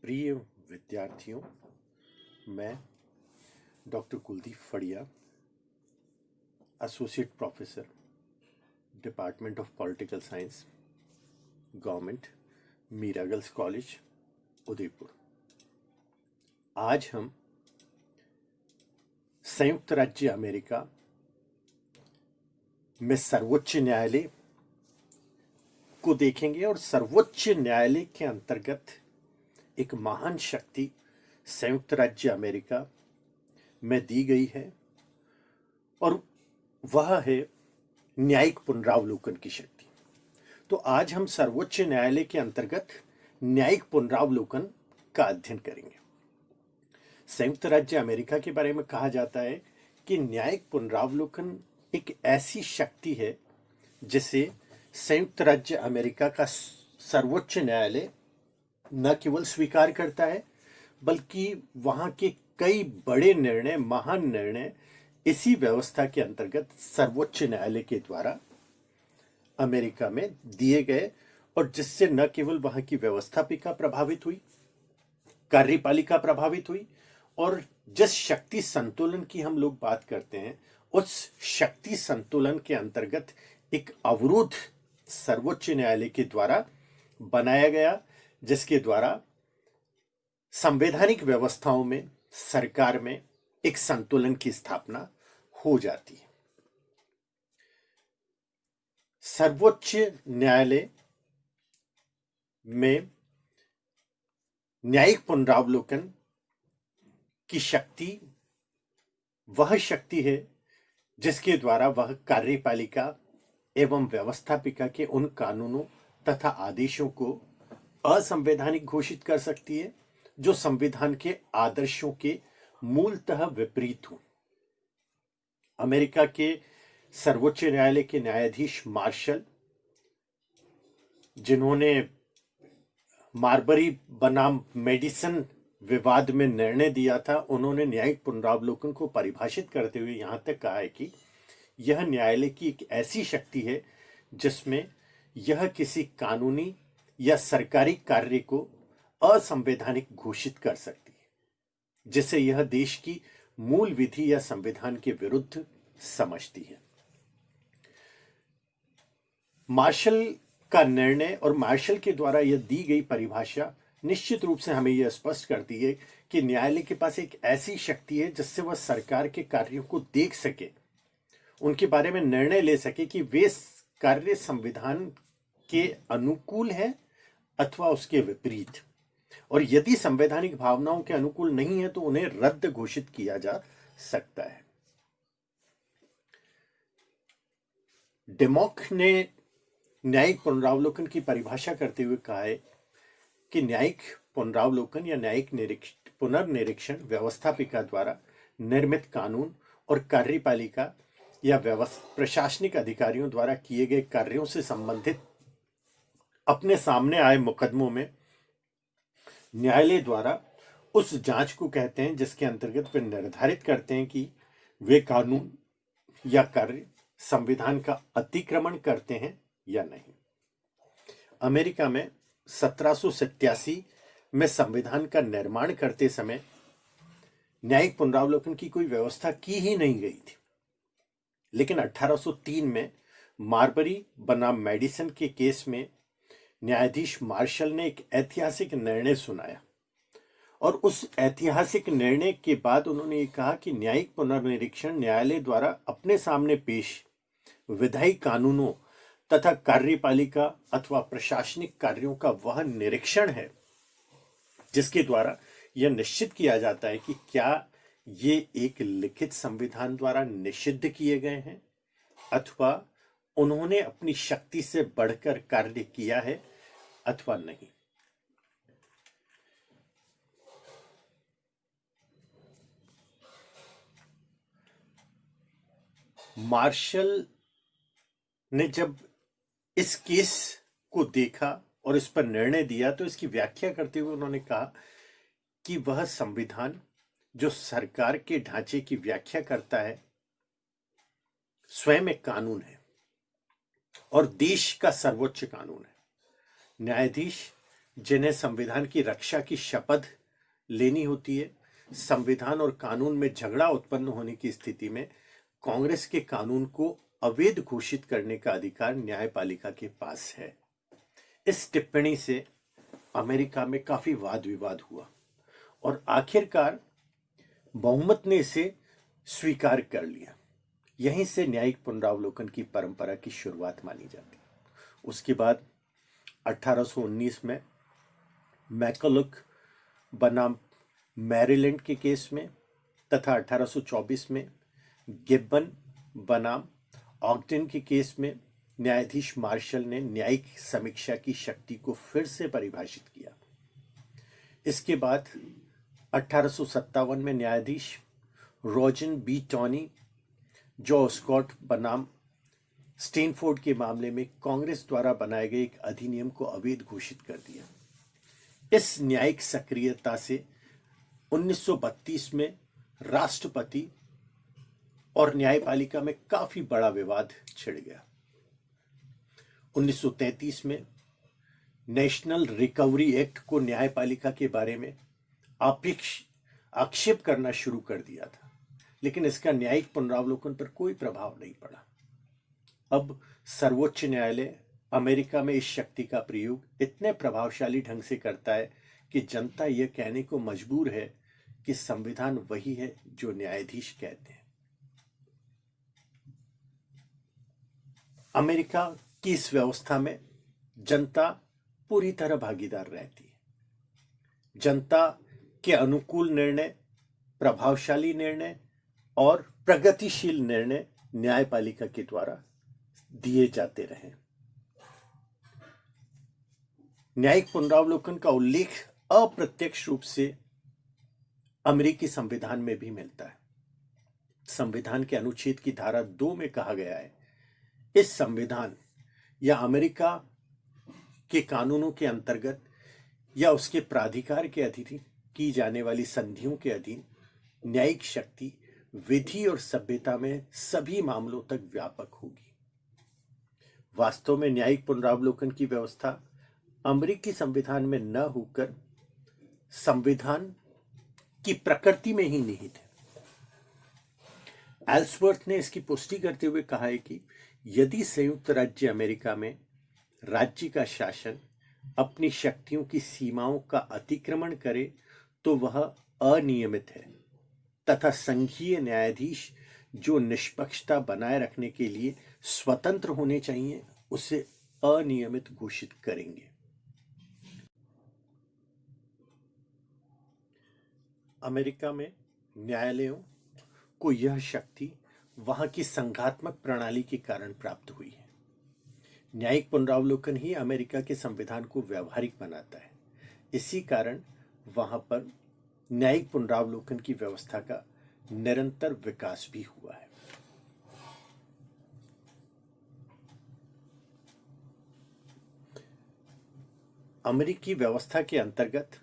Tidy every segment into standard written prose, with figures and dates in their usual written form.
प्रिय विद्यार्थियों, मैं doctor Kuldeep Fadia, associate professor, department of political science, government Meera girls college, Udaipur. आज हम संयुक्त राज्य अमेरिका में सर्वोच्च न्यायालय को देखेंगे और सर्वोच्च न्यायालय के अंतर्गत एक महान शक्ति संयुक्त राज्य अमेरिका में दी गई है और वह है न्यायिक पुनरावलोकन की शक्ति। तो आज हम सर्वोच्च न्यायालय के अंतर्गत न्यायिक पुनरावलोकन का अध्ययन करेंगे। संयुक्त राज्य अमेरिका के बारे में कहा जाता है कि न्यायिक पुनरावलोकन एक ऐसी शक्ति है जिसे संयुक्त राज्य अमेरिका का सर्वोच्च न्यायालय न केवल स्वीकार करता है बल्कि वहां के कई बड़े निर्णय, महान निर्णय इसी व्यवस्था के अंतर्गत सर्वोच्च न्यायालय के द्वारा अमेरिका में दिए गए और जिससे न केवल वहां की व्यवस्थापिका प्रभावित हुई, कार्यपालिका प्रभावित हुई और जिस शक्ति संतुलन की हम लोग बात करते हैं उस शक्ति संतुलन के अंतर्गत एक अवरोध सर्वोच्च न्यायालय के द्वारा बनाया गया, जिसके द्वारा संवैधानिक व्यवस्थाओं में, सरकार में एक संतुलन की स्थापना हो जाती है। सर्वोच्च न्यायालय में न्यायिक पुनरावलोकन की शक्ति वह शक्ति है जिसके द्वारा वह कार्यपालिका एवं व्यवस्थापिका के उन कानूनों तथा आदेशों को असंवैधानिक घोषित कर सकती है जो संविधान के आदर्शों के मूलतः विपरीत हो। अमेरिका के सर्वोच्च न्यायालय के न्यायाधीश मार्शल, जिन्होंने मार्बरी बनाम मेडिसन विवाद में निर्णय दिया था, उन्होंने न्यायिक पुनरावलोकन को परिभाषित करते हुए यहां तक कहा है कि यह न्यायालय की एक ऐसी शक्ति है जिसमें यह किसी कानूनी या सरकारी कार्य को असंवैधानिक घोषित कर सकती है, जिसे यह देश की मूल विधि या संविधान के विरुद्ध समझती है। मार्शल का निर्णय और मार्शल के द्वारा यह दी गई परिभाषा निश्चित रूप से हमें यह स्पष्ट करती है कि न्यायालय के पास एक ऐसी शक्ति है जिससे वह सरकार के कार्यों को देख सके, उनके बारे में निर्णय ले सके कि वे कार्य संविधान के अनुकूल है अथवा उसके विपरीत, और यदि संवैधानिक भावनाओं के अनुकूल नहीं है तो उन्हें रद्द घोषित किया जा सकता है। डेमोक ने न्यायिक पुनरावलोकन की परिभाषा करते हुए कहा है कि न्यायिक पुनरावलोकन या न्यायिक पुनर्निरीक्षण व्यवस्थापिका द्वारा निर्मित कानून और कार्यपालिका या प्रशासनिक अधिकारियों द्वारा किए गए कार्यों से संबंधित अपने सामने आए मुकदमों में न्यायालय द्वारा उस जांच को कहते हैं जिसके अंतर्गत वे निर्धारित करते हैं कि वे कानून या कार्य संविधान का अतिक्रमण करते हैं या नहीं। अमेरिका में 1787 में संविधान का निर्माण करते समय न्यायिक पुनरावलोकन की कोई व्यवस्था की ही नहीं गई थी, लेकिन 1803 में मार्बरी बनाम मेडिसन के केस में न्यायाधीश मार्शल ने एक ऐतिहासिक निर्णय सुनाया और उस ऐतिहासिक निर्णय के बाद उन्होंने ये कहा कि न्यायिक पुनर्निरीक्षण न्यायालय द्वारा अपने सामने पेश विधायी कानूनों तथा कार्यपालिका अथवा प्रशासनिक कार्यों का वह निरीक्षण है जिसके द्वारा यह निश्चित किया जाता है कि क्या ये एक लिखित संविधान द्वारा निषिद्ध किए गए हैं अथवा उन्होंने अपनी शक्ति से बढ़कर कार्य किया है अथवा नहीं। मार्शल ने जब इस केस को देखा और इस पर निर्णय दिया तो इसकी व्याख्या करते हुए उन्होंने कहा कि वह संविधान जो सरकार के ढांचे की व्याख्या करता है स्वयं एक कानून है और देश का सर्वोच्च कानून है। न्यायाधीश जिन्हें संविधान की रक्षा की शपथ लेनी होती है, संविधान और कानून में झगड़ा उत्पन्न होने की स्थिति में कांग्रेस के कानून को अवैध घोषित करने का अधिकार न्यायपालिका के पास है। इस टिप्पणी से अमेरिका में काफी वाद विवाद हुआ और आखिरकार बहुमत ने इसे स्वीकार कर लिया। यहीं से न्यायिक पुनरावलोकन की परंपरा की शुरुआत मानी जाती है। उसके बाद 1819 में मैकलुक बनाम मैरीलैंड के केस में तथा 1824 में गिब्बन बनाम ऑगडेन के केस में न्यायाधीश मार्शल ने न्यायिक समीक्षा की शक्ति को फिर से परिभाषित किया। इसके बाद 1857 में न्यायाधीश रोजन बी टॉनी जो स्कॉट बनाम स्टेनफोर्ड के मामले में कांग्रेस द्वारा बनाए गए एक अधिनियम को अवैध घोषित कर दिया। इस न्यायिक सक्रियता से 1932 में राष्ट्रपति और न्यायपालिका में काफी बड़ा विवाद छिड़ गया। 1933 में नेशनल रिकवरी एक्ट को न्यायपालिका के बारे में आक्षेप करना शुरू कर दिया था, लेकिन इसका न्यायिक पुनरावलोकन पर कोई प्रभाव नहीं पड़ा। अब सर्वोच्च न्यायालय अमेरिका में इस शक्ति का प्रयोग इतने प्रभावशाली ढंग से करता है कि जनता यह कहने को मजबूर है कि संविधान वही है जो न्यायाधीश कहते हैं। अमेरिका की इस व्यवस्था में जनता पूरी तरह भागीदार रहती है। जनता के अनुकूल निर्णय, प्रभावशाली निर्णय और प्रगतिशील निर्णय न्यायपालिका के द्वारा दिए जाते रहे। न्यायिक पुनरावलोकन का उल्लेख अप्रत्यक्ष रूप से अमेरिकी संविधान में भी मिलता है। संविधान के अनुच्छेद की धारा 2 में कहा गया है, इस संविधान या अमेरिका के कानूनों के अंतर्गत या उसके प्राधिकार के अधीन की जाने वाली संधियों के अधीन न्यायिक शक्ति विधि और सभ्यता में सभी मामलों तक व्यापक होगी। वास्तव में न्यायिक पुनरावलोकन की व्यवस्था अमेरिकी संविधान में न होकर संविधान की प्रकृति में ही निहित है। एल्सवर्थ ने इसकी पुष्टि करते हुए कहा है कि यदि संयुक्त राज्य अमेरिका में राज्य का शासन अपनी शक्तियों की सीमाओं का अतिक्रमण करे तो वह अनियमित है तथा संघीय न्यायाधीश जो निष्पक्षता बनाए रखने के लिए स्वतंत्र होने चाहिए उसे अनियमित घोषित करेंगे। अमेरिका में न्यायालयों को यह शक्ति वहां की संघात्मक प्रणाली के कारण प्राप्त हुई है। न्यायिक पुनरावलोकन ही अमेरिका के संविधान को व्यावहारिक बनाता है। इसी कारण वहां पर न्यायिक पुनरावलोकन की व्यवस्था का निरंतर विकास भी हुआ है। अमेरिकी व्यवस्था के अंतर्गत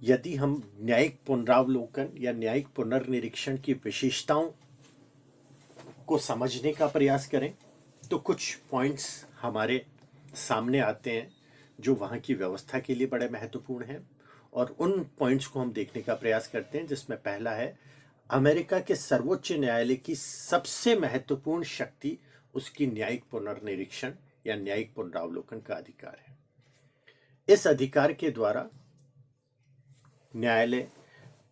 यदि हम न्यायिक पुनरावलोकन या न्यायिक पुनर्निरीक्षण की विशेषताओं को समझने का प्रयास करें तो कुछ पॉइंट्स हमारे सामने आते हैं जो वहाँ की व्यवस्था के लिए बड़े महत्वपूर्ण हैं, और उन पॉइंट्स को हम देखने का प्रयास करते हैं, जिसमें पहला है अमेरिका के सर्वोच्च न्यायालय की सबसे महत्वपूर्ण शक्ति उसकी न्यायिक पुनर्निरीक्षण या न्यायिक पुनरावलोकन का अधिकार है। इस अधिकार के द्वारा न्यायालय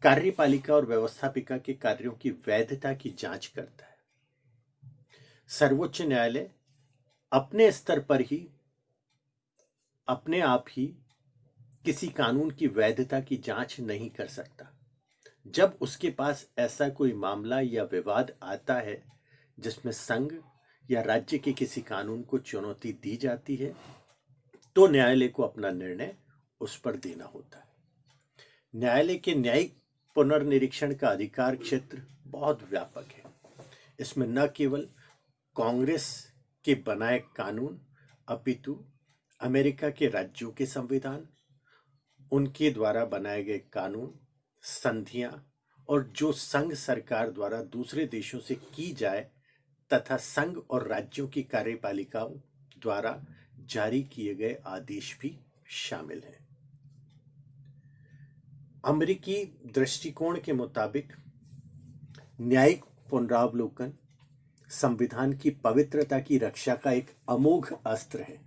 कार्यपालिका और व्यवस्थापिका के कार्यों की वैधता की जांच करता है। सर्वोच्च न्यायालय अपने स्तर पर ही अपने आप ही किसी कानून की वैधता की जांच नहीं कर सकता। जब उसके पास ऐसा कोई मामला या विवाद आता है जिसमें संघ या राज्य के किसी कानून को चुनौती दी जाती है तो न्यायालय को अपना निर्णय उस पर देना होता है। न्यायालय के न्यायिक पुनर्निरीक्षण का अधिकार क्षेत्र बहुत व्यापक है। इसमें न केवल कांग्रेस के बनाए कानून अपितु अमेरिका के राज्यों के संविधान, उनके द्वारा बनाए गए कानून, संधियां और जो संघ सरकार द्वारा दूसरे देशों से की जाए तथा संघ और राज्यों की कार्यपालिकाओं द्वारा जारी किए गए आदेश भी शामिल हैं। अमेरिकी दृष्टिकोण के मुताबिक न्यायिक पुनरावलोकन संविधान की पवित्रता की रक्षा का एक अमोघ अस्त्र है।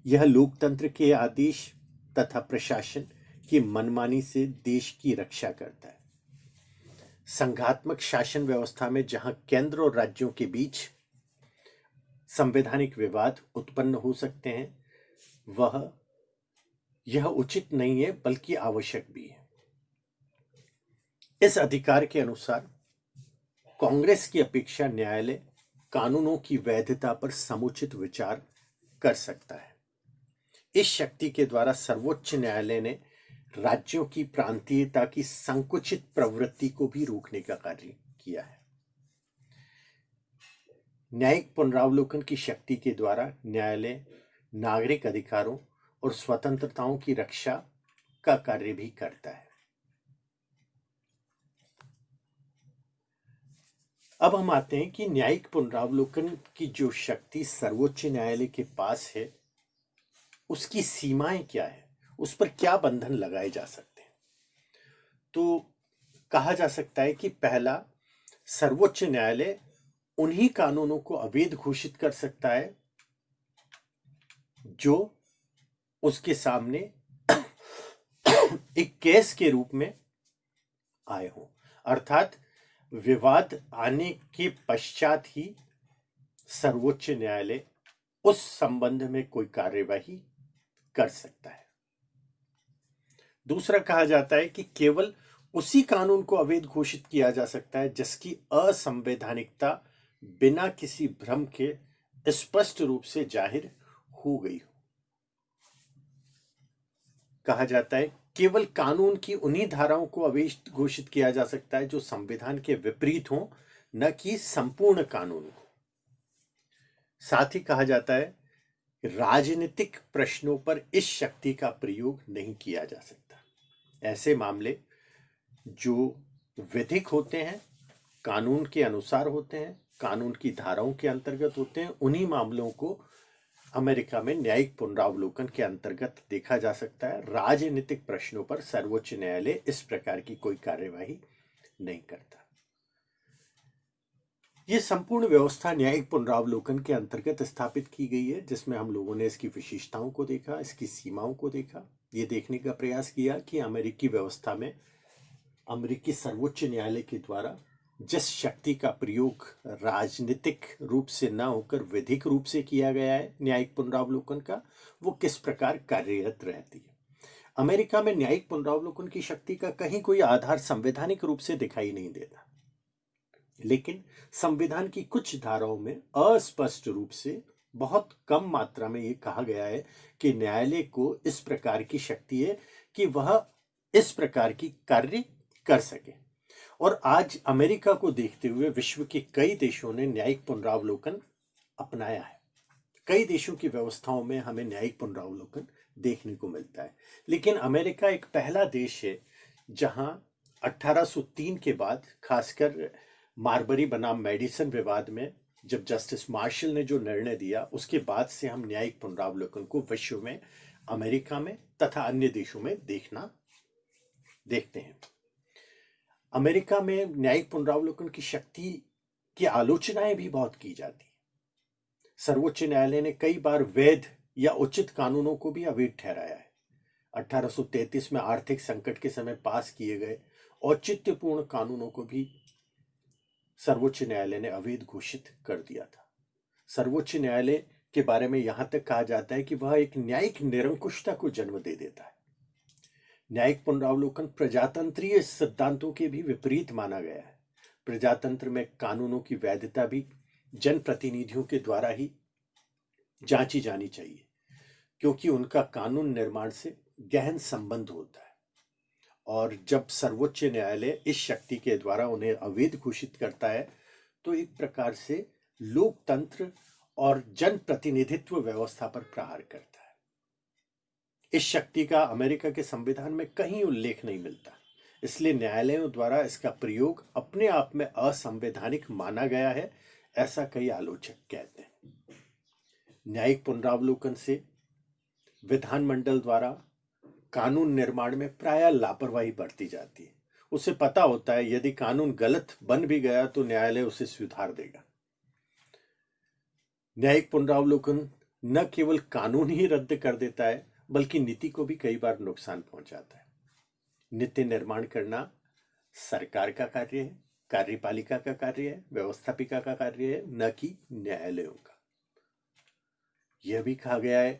यह लोकतंत्र के आदेश तथा प्रशासन की मनमानी से देश की रक्षा करता है। संघात्मक शासन व्यवस्था में जहां केंद्र और राज्यों के बीच संवैधानिक विवाद उत्पन्न हो सकते हैं, यह उचित नहीं है बल्कि आवश्यक भी है। इस अधिकार के अनुसार कांग्रेस की अपेक्षा न्यायालय कानूनों की वैधता पर समुचित विचार कर सकता है। इस शक्ति के द्वारा सर्वोच्च न्यायालय ने राज्यों की प्रांतीयता की संकुचित प्रवृत्ति को भी रोकने का कार्य किया है। न्यायिक पुनरावलोकन की शक्ति के द्वारा न्यायालय नागरिक अधिकारों और स्वतंत्रताओं की रक्षा का कार्य भी करता है। अब हम आते हैं कि न्यायिक पुनरावलोकन की जो शक्ति सर्वोच्च न्यायालय के पास है, उसकी सीमाएं क्या है, उस पर क्या बंधन लगाए जा सकते हैं। तो कहा जा सकता है कि पहला, सर्वोच्च न्यायालय उन्हीं कानूनों को अवैध घोषित कर सकता है जो उसके सामने एक केस के रूप में आए हो, अर्थात विवाद आने के पश्चात ही सर्वोच्च न्यायालय उस संबंध में कोई कार्यवाही कर सकता है। दूसरा, कहा जाता है कि केवल उसी कानून को अवैध घोषित किया जा सकता है जिसकी असंवैधानिकता बिना किसी भ्रम के स्पष्ट रूप से जाहिर हो गई हो। कहा जाता है केवल कानून की उन्हीं धाराओं को अवैध घोषित किया जा सकता है जो संविधान के विपरीत हो, न कि संपूर्ण कानून को। साथ ही कहा जाता है राजनीतिक प्रश्नों पर इस शक्ति का प्रयोग नहीं किया जा सकता। ऐसे मामले जो विधिक होते हैं, कानून के अनुसार होते हैं, कानून की धाराओं के अंतर्गत होते हैं, उन्हीं मामलों को अमेरिका में न्यायिक पुनरावलोकन के अंतर्गत देखा जा सकता है। राजनीतिक प्रश्नों पर सर्वोच्च न्यायालय इस प्रकार की कोई कार्यवाही नहीं करता। ये संपूर्ण व्यवस्था न्यायिक पुनरावलोकन के अंतर्गत स्थापित की गई है, जिसमें हम लोगों ने इसकी विशेषताओं को देखा, इसकी सीमाओं को देखा, ये देखने का प्रयास किया कि अमेरिकी व्यवस्था में अमेरिकी सर्वोच्च न्यायालय के द्वारा जिस शक्ति का प्रयोग राजनीतिक रूप से न होकर विधिक रूप से किया गया है न्यायिक पुनरावलोकन का, वो किस प्रकार कार्यरत रहती है। अमेरिका में न्यायिक पुनरावलोकन की शक्ति का कहीं कोई आधार संवैधानिक रूप से दिखाई नहीं देता, लेकिन संविधान की कुछ धाराओं में अस्पष्ट रूप से बहुत कम मात्रा में यह कहा गया है कि न्यायालय को इस प्रकार की शक्ति है कि वह इस प्रकार की कार्य कर सके। और आज अमेरिका को देखते हुए विश्व के कई देशों ने न्यायिक पुनरावलोकन अपनाया है। कई देशों की व्यवस्थाओं में हमें न्यायिक पुनरावलोकन देखने को मिलता है, लेकिन अमेरिका एक पहला देश है जहां 1803 के बाद, खासकर मार्बरी बनाम मेडिसन विवाद में जब जस्टिस मार्शल ने जो निर्णय दिया, उसके बाद से हम न्यायिक पुनरावलोकन को विश्व में, अमेरिका में तथा अन्य देशों में देखते हैं। अमेरिका में न्यायिक पुनरावलोकन की शक्ति की आलोचनाएं भी बहुत की जाती है। सर्वोच्च न्यायालय ने कई बार वैध या उचित कानूनों को भी अवैध ठहराया है। 1833 में आर्थिक संकट के समय पास किए गए औचित्यपूर्ण कानूनों को भी सर्वोच्च न्यायालय ने अवैध घोषित कर दिया था। सर्वोच्च न्यायालय के बारे में यहां तक कहा जाता है कि वह एक न्यायिक निरंकुशता को जन्म दे देता है। न्यायिक पुनरावलोकन प्रजातंत्रीय सिद्धांतों के भी विपरीत माना गया है। प्रजातंत्र में कानूनों की वैधता भी जनप्रतिनिधियों के द्वारा ही जांची जानी चाहिए, क्योंकि उनका कानून निर्माण से गहन संबंध होता है। और जब सर्वोच्च न्यायालय इस शक्ति के द्वारा उन्हें अवैध घोषित करता है, तो एक प्रकार से लोकतंत्र और जनप्रतिनिधित्व व्यवस्था पर प्रहार करता है। इस शक्ति का अमेरिका के संविधान में कहीं उल्लेख नहीं मिलता, इसलिए न्यायालयों द्वारा इसका प्रयोग अपने आप में असंवैधानिक माना गया है, ऐसा कई आलोचक कहते हैं। न्यायिक पुनरावलोकन से विधानमंडल द्वारा कानून निर्माण में प्रायः लापरवाही बरती जाती है। उसे पता होता है यदि कानून गलत बन भी गया तो न्यायालय उसे सुधार देगा। न्यायिक पुनरावलोकन न केवल कानून ही रद्द कर देता है बल्कि नीति को भी कई बार नुकसान पहुंचाता है। नीति निर्माण करना सरकार का कार्य है, कार्यपालिका का कार्य है, व्यवस्थापिका का कार्य है, न कि न्यायालयों का। यह भी कहा गया है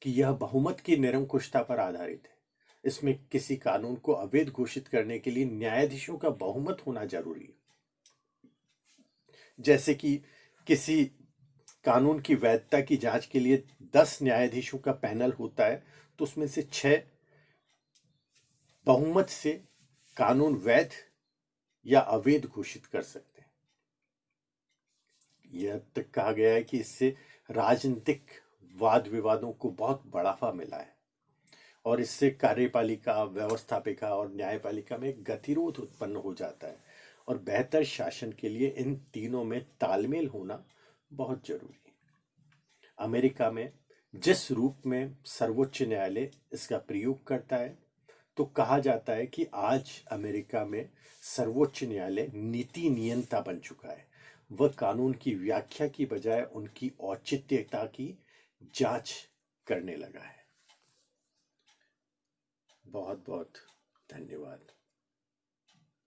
कि यह बहुमत की निरंकुशता पर आधारित है। इसमें किसी कानून को अवैध घोषित करने के लिए न्यायाधीशों का बहुमत होना जरूरी है। जैसे कि किसी कानून की वैधता की जांच के लिए 10 न्यायाधीशों का पैनल होता है तो उसमें से 6 बहुमत से कानून वैध या अवैध घोषित कर सकते हैं। यह तक कहा गया है कि इससे राजनीतिक वाद विवादों को बहुत बढ़ावा मिला है और इससे कार्यपालिका, व्यवस्थापिका और न्यायपालिका में गतिरोध उत्पन्न हो जाता है और बेहतर शासन के लिए इन तीनों में तालमेल होना बहुत जरूरी है। अमेरिका में जिस रूप में सर्वोच्च न्यायालय इसका प्रयोग करता है तो कहा जाता है कि आज अमेरिका में सर्वोच्च न्यायालय नीति नियंता बन चुका है। वह कानून की व्याख्या की बजाय उनकी औचित्यता की जांच करने लगा है। बहुत बहुत धन्यवाद।